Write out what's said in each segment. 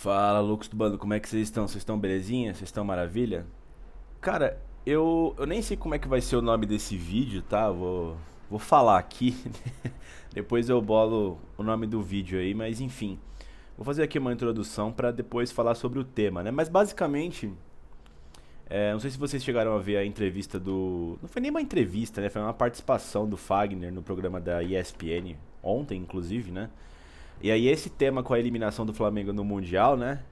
Fala, loucos do bando, como é que vocês estão? Vocês estão belezinha? Vocês estão maravilha? Cara, eu nem sei como é que vai ser o nome desse vídeo, tá? Vou falar aqui, depois eu bolo o nome do vídeo aí, mas enfim. Vou fazer aqui uma introdução pra depois falar sobre o tema, né? Mas basicamente, não sei se vocês chegaram a ver a entrevista do... Não foi nem uma entrevista, né? Foi uma participação do Fagner no programa da ESPN, ontem inclusive, né? E aí esse tema com a eliminação do Flamengo no Mundial, né?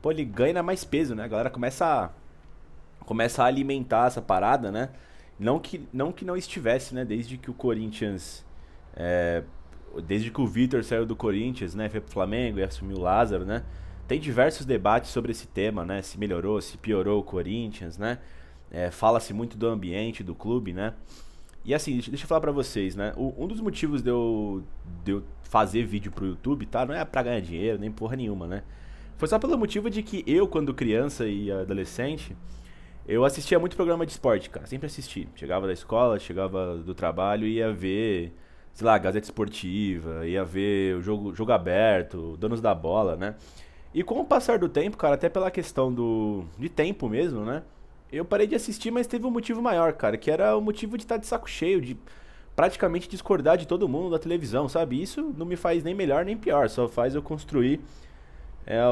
Pô, ele ganha mais peso, né? A galera começa a alimentar essa parada, né? Não que não estivesse, né? Desde que o Corinthians, é, desde que o Vitor saiu do Corinthians, né? Foi pro Flamengo e assumiu o Lázaro, né? Tem diversos debates sobre esse tema, né? Se melhorou, se piorou o Corinthians, né? Fala-se muito do ambiente do clube, né? E assim, deixa eu falar pra vocês, né? Um dos motivos de eu fazer vídeo pro YouTube, tá? Não é pra ganhar dinheiro, nem porra nenhuma, né? Foi só pelo motivo de que eu, quando criança e adolescente, eu assistia muito programa de esporte, cara. Sempre assisti. Chegava da escola, chegava do trabalho e ia ver, sei lá, Gazeta Esportiva, ia ver o jogo aberto, Donos da Bola, né? E com o passar do tempo, cara, até pela questão de tempo mesmo, né? Eu parei de assistir, mas teve um motivo maior, cara, que era o motivo de estar de saco cheio, de praticamente discordar de todo mundo da televisão, sabe? Isso não me faz nem melhor nem pior, só faz eu construir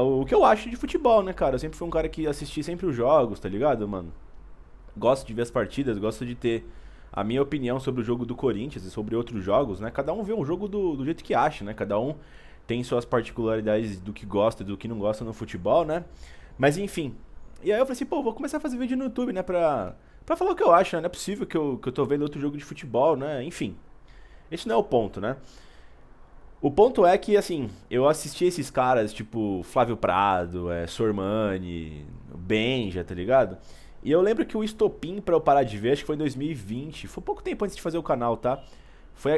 o que eu acho de futebol, né, cara? Eu sempre fui um cara que assisti sempre os jogos, tá ligado, mano? Gosto de ver as partidas, gosto de ter a minha opinião sobre o jogo do Corinthians e sobre outros jogos, né? Cada um vê um jogo do jeito que acha, né? Cada um tem suas particularidades do que gosta e do que não gosta no futebol, né? Mas enfim. E aí eu falei assim, pô, vou começar a fazer vídeo no YouTube, né? Pra falar o que eu acho, né? Não é possível que eu tô vendo outro jogo de futebol, né? Enfim. Esse não é o ponto, né? O ponto é que, assim, eu assisti esses caras, tipo Flávio Prado, Sormani, Benja, tá ligado? E eu lembro que o estopim pra eu parar de ver, acho que foi em 2020, foi pouco tempo antes de fazer o canal, tá?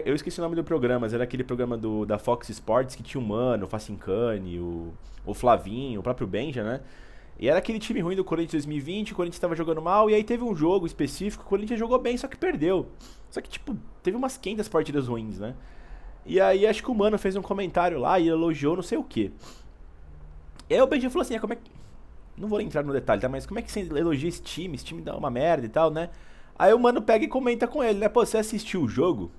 Eu esqueci o nome do programa, mas era aquele programa da Fox Sports que tinha o Mano, o Facincani, o Flavinho, o próprio Benja, né? E era aquele time ruim do Corinthians 2020, o Corinthians tava jogando mal, e aí teve um jogo específico, o Corinthians jogou bem, só que perdeu. Só que, tipo, teve umas 500 partidas ruins, né? E aí acho que o Mano fez um comentário lá e elogiou não sei o que. E aí o Benjamin falou assim, como é que... Não vou entrar no detalhe, tá? Mas como é que você elogia esse time? Esse time dá uma merda e tal, né? Aí o Mano pega e comenta com ele, né? Pô, você assistiu o jogo?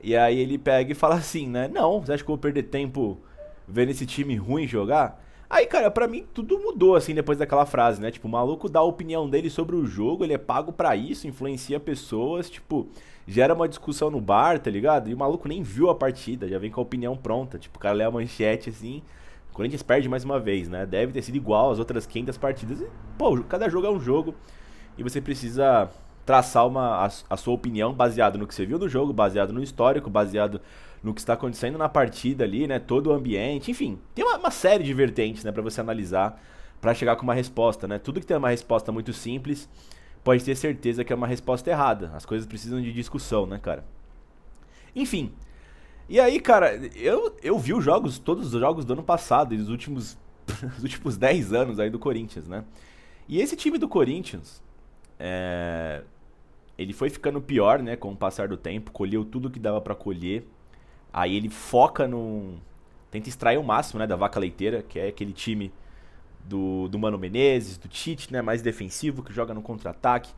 E aí ele pega e fala assim, né? Não, você acha que eu vou perder tempo vendo esse time ruim jogar? Aí, cara, pra mim tudo mudou, assim, depois daquela frase, né? Tipo, o maluco dá a opinião dele sobre o jogo, ele é pago pra isso, influencia pessoas, tipo, gera uma discussão no bar, tá ligado? E o maluco nem viu a partida, já vem com a opinião pronta. Tipo, o cara lê a manchete, assim, o Corinthians perde mais uma vez, né? Deve ter sido igual às outras 500 partidas. E, pô, cada jogo é um jogo e você precisa traçar a sua opinião baseado no que você viu do jogo, baseado no histórico, baseado no que está acontecendo na partida ali, né? Todo o ambiente, enfim, tem uma série de vertentes, né, para você analisar, para chegar com uma resposta, né? Tudo que tem uma resposta muito simples, pode ter certeza que é uma resposta errada. As coisas precisam de discussão, né, cara? Enfim. E aí, cara, eu vi os jogos, todos os jogos do ano passado, e dos últimos os últimos 10 anos aí do Corinthians, né? E esse time do Corinthians, é, ele foi ficando pior, né, com o passar do tempo, colheu tudo que dava pra colher. Aí ele foca no. Tenta extrair o máximo, né, da vaca leiteira, que é aquele time do Mano Menezes, do Tite, né, mais defensivo, que joga no contra-ataque.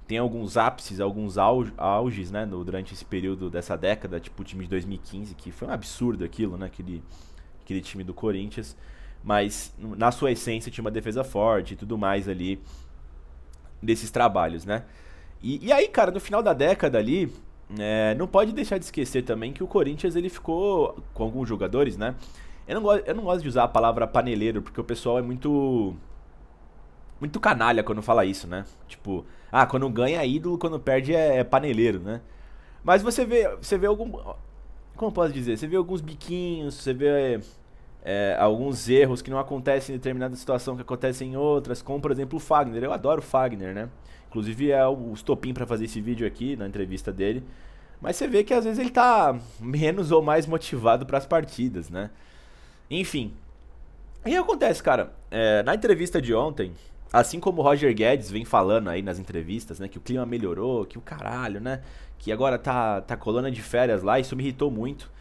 Tem alguns ápices, alguns auges, né, durante esse período dessa década, tipo o time de 2015, que foi um absurdo aquilo, né, aquele time do Corinthians. Mas na sua essência tinha uma defesa forte e tudo mais ali desses trabalhos, né? E aí, cara, no final da década ali, não pode deixar de esquecer também que o Corinthians ele ficou com alguns jogadores, né? Eu não gosto de usar a palavra paneleiro, porque o pessoal é muito canalha quando fala isso, né? Tipo, quando ganha é ídolo, quando perde é paneleiro, né? Mas você vê algum, como eu posso dizer? Você vê alguns biquinhos, você vê alguns erros que não acontecem em determinada situação, que acontecem em outras, como por exemplo o Fagner. Eu adoro o Fagner, né? Inclusive é o estopim pra fazer esse vídeo aqui, na entrevista dele. Mas você vê que às vezes ele tá menos ou mais motivado pras partidas, né? Enfim. E aí acontece, cara, na entrevista de ontem, assim como o Roger Guedes vem falando aí nas entrevistas, né, que o clima melhorou, que o caralho, né, que agora tá colônia de férias lá, isso me irritou muito.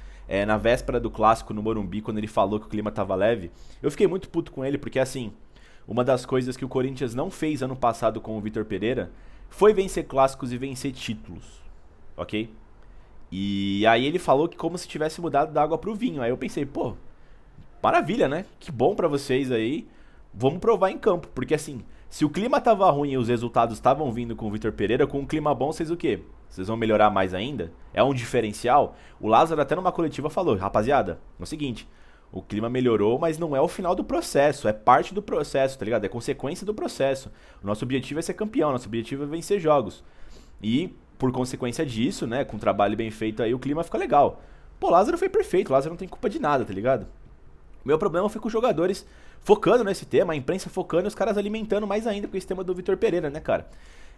na véspera do clássico no Morumbi, quando ele falou que o clima tava leve. Eu fiquei muito puto com ele, porque assim, uma das coisas que o Corinthians não fez ano passado com o Vitor Pereira foi vencer clássicos e vencer títulos, ok? E aí ele falou que como se tivesse mudado da água pro vinho. Aí eu pensei, pô, maravilha, né? Que bom pra vocês aí. Vamos provar em campo, porque assim, se o clima tava ruim e os resultados estavam vindo com o Vitor Pereira, com um clima bom, vocês o quê? Vocês vão melhorar mais ainda? É um diferencial? O Lázaro até numa coletiva falou, rapaziada, é o seguinte, o clima melhorou, mas não é o final do processo, é parte do processo, tá ligado? É consequência do processo. O nosso objetivo é ser campeão, nosso objetivo é vencer jogos. E, por consequência disso, né, com um trabalho bem feito aí, o clima fica legal. Pô, o Lázaro foi perfeito, o Lázaro não tem culpa de nada, tá ligado? Meu problema foi com os jogadores focando nesse tema, a imprensa focando e os caras alimentando mais ainda com esse tema do Vitor Pereira, né, cara?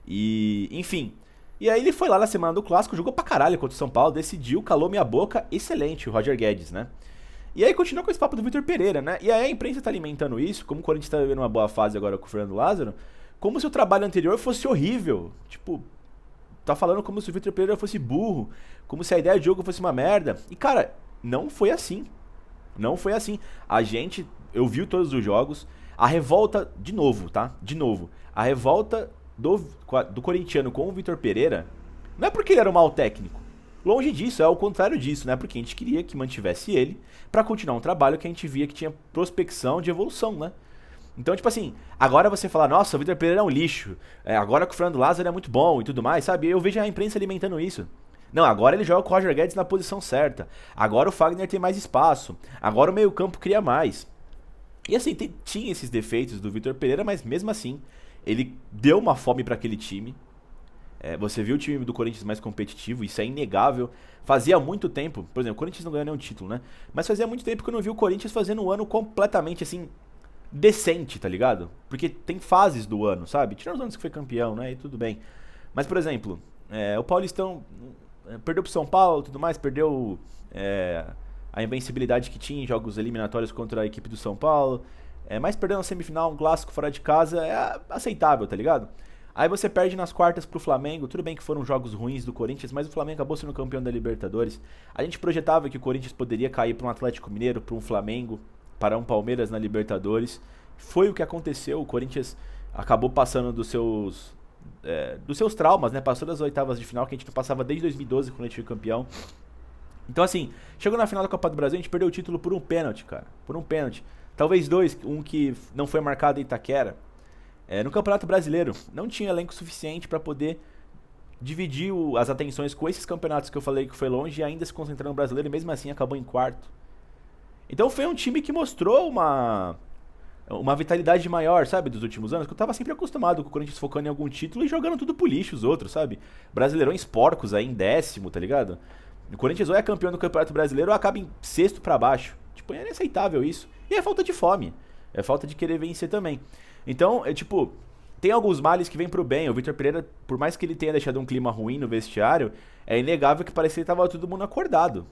E, enfim. E aí ele foi lá na semana do Clássico, jogou pra caralho contra o São Paulo, decidiu, calou minha boca, excelente, o Roger Guedes, né? E aí continua com esse papo do Vitor Pereira, né? E aí a imprensa tá alimentando isso, como o Corinthians tá vivendo uma boa fase agora com o Fernando Lázaro, como se o trabalho anterior fosse horrível. Tipo, tá falando como se o Vitor Pereira fosse burro, como se a ideia de jogo fosse uma merda. E, cara, não foi assim. Não foi assim. Eu vi todos os jogos. A revolta, de novo, tá? De novo. A revolta do corintiano com o Vitor Pereira não é porque ele era um mau técnico. Longe disso, é o contrário disso, né? Porque a gente queria que mantivesse ele pra continuar um trabalho que a gente via que tinha prospecção de evolução, né? Então, tipo assim, agora você fala, nossa, o Vitor Pereira é um lixo. Agora que o Fernando Lázaro é muito bom e tudo mais, sabe? Eu vejo a imprensa alimentando isso. Não, agora ele joga com o Roger Guedes na posição certa. Agora o Fagner tem mais espaço. Agora o meio-campo cria mais. E assim, tinha esses defeitos do Vitor Pereira, mas mesmo assim, ele deu uma fome pra aquele time. Você viu o time do Corinthians mais competitivo, isso é inegável. Fazia muito tempo, por exemplo, o Corinthians não ganhou nenhum título, né? Mas fazia muito tempo que eu não vi o Corinthians fazendo um ano completamente assim, decente, tá ligado? Porque tem fases do ano, sabe? Tirando os anos que foi campeão, né? E tudo bem. Mas, por exemplo, o Paulistão perdeu pro São Paulo e tudo mais, perdeu a invencibilidade que tinha em jogos eliminatórios contra a equipe do São Paulo. Mas perdeu na semifinal, um clássico fora de casa, é aceitável, tá ligado? Aí você perde nas quartas pro Flamengo, tudo bem que foram jogos ruins do Corinthians, mas o Flamengo acabou sendo campeão da Libertadores. A gente projetava que o Corinthians poderia cair para um Atlético Mineiro, para um Flamengo, para um Palmeiras na Libertadores. Foi o que aconteceu, o Corinthians acabou passando dos seus traumas, né? Passou das oitavas de final, que a gente não passava desde 2012, quando a gente foi campeão. Então assim, chegou na final da Copa do Brasil, a gente perdeu o título por um pênalti, cara. Por um pênalti. Talvez dois, um que não foi marcado em Itaquera. No Campeonato Brasileiro, não tinha elenco suficiente para poder dividir as atenções com esses campeonatos que eu falei que foi longe e ainda se concentrar no Brasileiro, e mesmo assim acabou em quarto. Então foi um time que mostrou uma vitalidade maior, sabe, dos últimos anos, que eu tava sempre acostumado com o Corinthians focando em algum título e jogando tudo pro lixo os outros, sabe? Brasileirões porcos aí em 10º, tá ligado? O Corinthians ou é campeão do Campeonato Brasileiro ou acaba em 6º pra baixo. Tipo, é inaceitável isso. E é falta de fome. É falta de querer vencer também. Então, tem alguns males que vêm pro bem. O Vitor Pereira, por mais que ele tenha deixado um clima ruim no vestiário, é inegável que parecia que tava todo mundo acordado.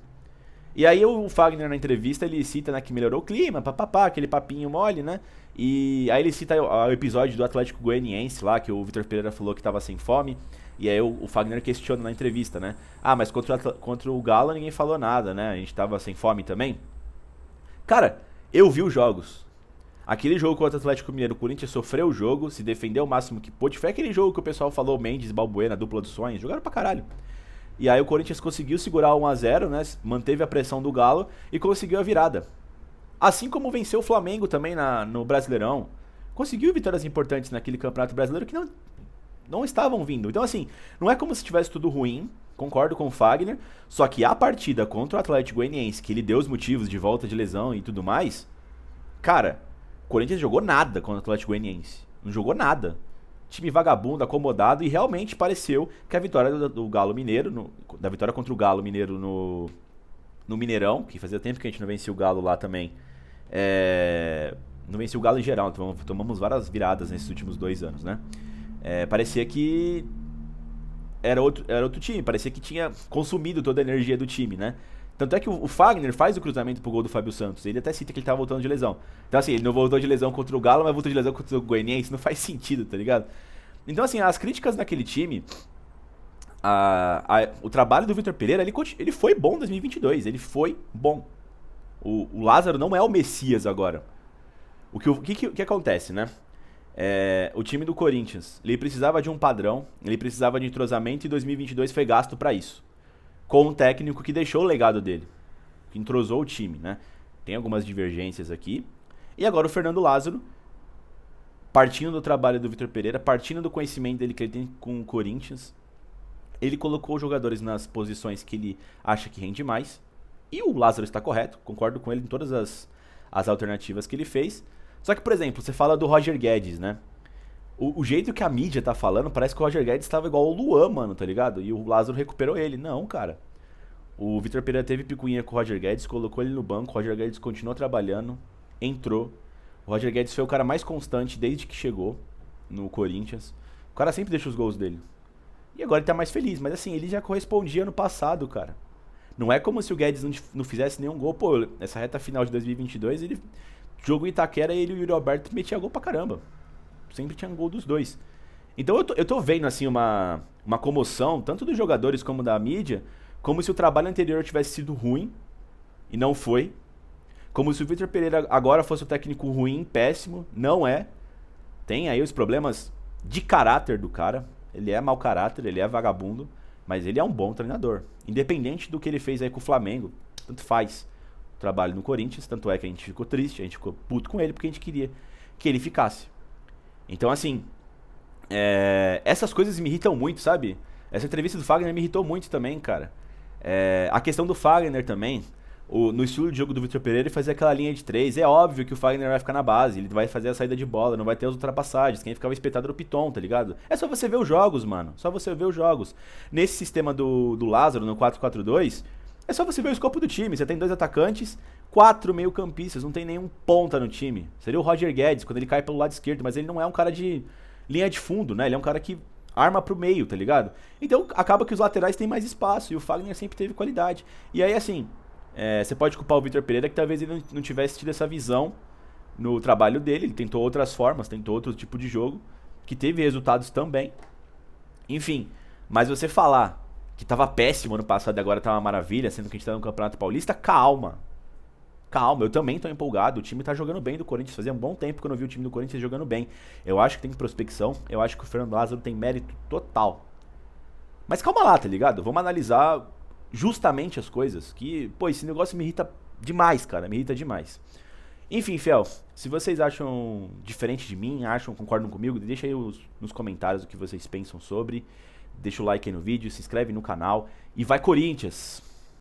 E aí o Fagner na entrevista, ele cita, né, que melhorou o clima, papapá, aquele papinho mole, né? E aí ele cita o episódio do Atlético Goianiense lá, que o Vitor Pereira falou que tava sem fome. E aí o Fagner questiona na entrevista, né? Ah, mas contra o Galo ninguém falou nada, né? A gente tava sem fome também. Cara, eu vi os jogos. Aquele jogo contra o Atlético Mineiro, o Corinthians sofreu o jogo, se defendeu o máximo que pôde. Foi aquele jogo que o pessoal falou, Mendes, Balbuena, dupla dos sonhos, jogaram pra caralho. E aí o Corinthians conseguiu segurar 1-0, né? Manteve a pressão do Galo e conseguiu a virada. Assim como venceu o Flamengo também no Brasileirão. Conseguiu vitórias importantes naquele Campeonato Brasileiro que não estavam vindo. Então assim, não é como se tivesse tudo ruim, concordo com o Fagner, só que a partida contra o Atlético Goianiense, que ele deu os motivos de volta de lesão e tudo mais, cara, o Corinthians jogou nada contra o Atlético Goianiense. Não jogou nada. Time vagabundo, acomodado, e realmente pareceu que a vitória do Galo Mineiro, da vitória contra o Galo Mineiro no Mineirão, que fazia tempo que a gente não vencia o Galo lá também, não vencia o Galo em geral, então tomamos várias viradas nesses últimos 2 anos, né? Parecia que era outro time, parecia que tinha consumido toda a energia do time, né? Tanto é que o Fagner faz o cruzamento pro gol do Fábio Santos. Ele até cita que ele tava voltando de lesão. Então assim, ele não voltou de lesão contra o Galo, mas voltou de lesão contra o Goianiense. Não faz sentido, tá ligado? Então assim, as críticas naquele time O trabalho do Vitor Pereira, ele foi bom em 2022, ele foi bom. O Lázaro não é o Messias agora. O que acontece, né? O time do Corinthians, ele precisava de um padrão, ele precisava de entrosamento e 2022 foi gasto pra isso. Com um técnico que deixou o legado dele, que entrosou o time, né? Tem algumas divergências aqui. E agora o Fernando Lázaro, partindo do trabalho do Vitor Pereira, partindo do conhecimento dele que ele tem com o Corinthians, ele colocou os jogadores nas posições que ele acha que rende mais. E o Lázaro está correto, concordo com ele em todas as alternativas que ele fez. Só que, por exemplo, você fala do Roger Guedes, né? O jeito que a mídia tá falando, parece que o Roger Guedes estava igual o Luan, mano, tá ligado? E o Lázaro recuperou ele. Não, cara. O Vitor Pereira teve picuinha com o Roger Guedes, colocou ele no banco, o Roger Guedes continuou trabalhando, entrou. O Roger Guedes foi o cara mais constante desde que chegou no Corinthians. O cara sempre deixa os gols dele. E agora ele tá mais feliz, mas assim, ele já correspondia no passado, cara. Não é como se o Guedes não fizesse nenhum gol. Pô, nessa reta final de 2022, ele jogou em Itaquera, ele e o Yuri Alberto metia gol pra caramba. Sempre tinha gol dos dois. Então eu tô vendo assim uma comoção, tanto dos jogadores como da mídia, como se o trabalho anterior tivesse sido ruim, e não foi. Como se o Vitor Pereira agora fosse o técnico ruim, péssimo, não é. Tem aí os problemas de caráter do cara. Ele é mau caráter, ele é vagabundo, mas ele é um bom treinador. Independente do que ele fez aí com o Flamengo, tanto faz. O trabalho no Corinthians, tanto é que a gente ficou triste, a gente ficou puto com ele, porque a gente queria que ele ficasse. Então, assim, essas coisas me irritam muito, sabe? Essa entrevista do Fagner me irritou muito também, cara. A questão do Fagner também, no estilo de jogo do Vitor Pereira, ele fazia aquela linha de três. É óbvio que o Fagner vai ficar na base, ele vai fazer a saída de bola, não vai ter as ultrapassagens. Quem ficava espetado era o Piton, tá ligado? É só você ver os jogos, mano. Só você ver os jogos. Nesse sistema do Lázaro, no 4-4-2, é só você ver o escopo do time. Você tem 2 atacantes, 4 meio-campistas, não tem nenhum ponta no time. Seria o Roger Guedes, quando ele cai pelo lado esquerdo, mas ele não é um cara de linha de fundo, né? Ele é um cara que arma pro meio, tá ligado? Então acaba que os laterais têm mais espaço e o Fagner sempre teve qualidade. E aí, assim, você pode culpar o Vitor Pereira que talvez ele não tivesse tido essa visão no trabalho dele. Ele tentou outras formas, tentou outro tipo de jogo, que teve resultados também. Enfim, mas você falar que tava péssimo ano passado e agora tá uma maravilha, sendo que a gente tá no Campeonato Paulista, calma. Calma, eu também tô empolgado. O time tá jogando bem do Corinthians. Fazia um bom tempo que eu não vi o time do Corinthians jogando bem. Eu acho que tem prospecção. Eu acho que o Fernando Lázaro tem mérito total. Mas calma lá, tá ligado? Vamos analisar justamente as coisas. Que, pô, esse negócio me irrita demais, cara. Me irrita demais. Enfim, Fel, se vocês acham diferente de mim, concordam comigo, deixa aí nos comentários o que vocês pensam sobre. Deixa o like aí no vídeo, se inscreve no canal. E vai Corinthians!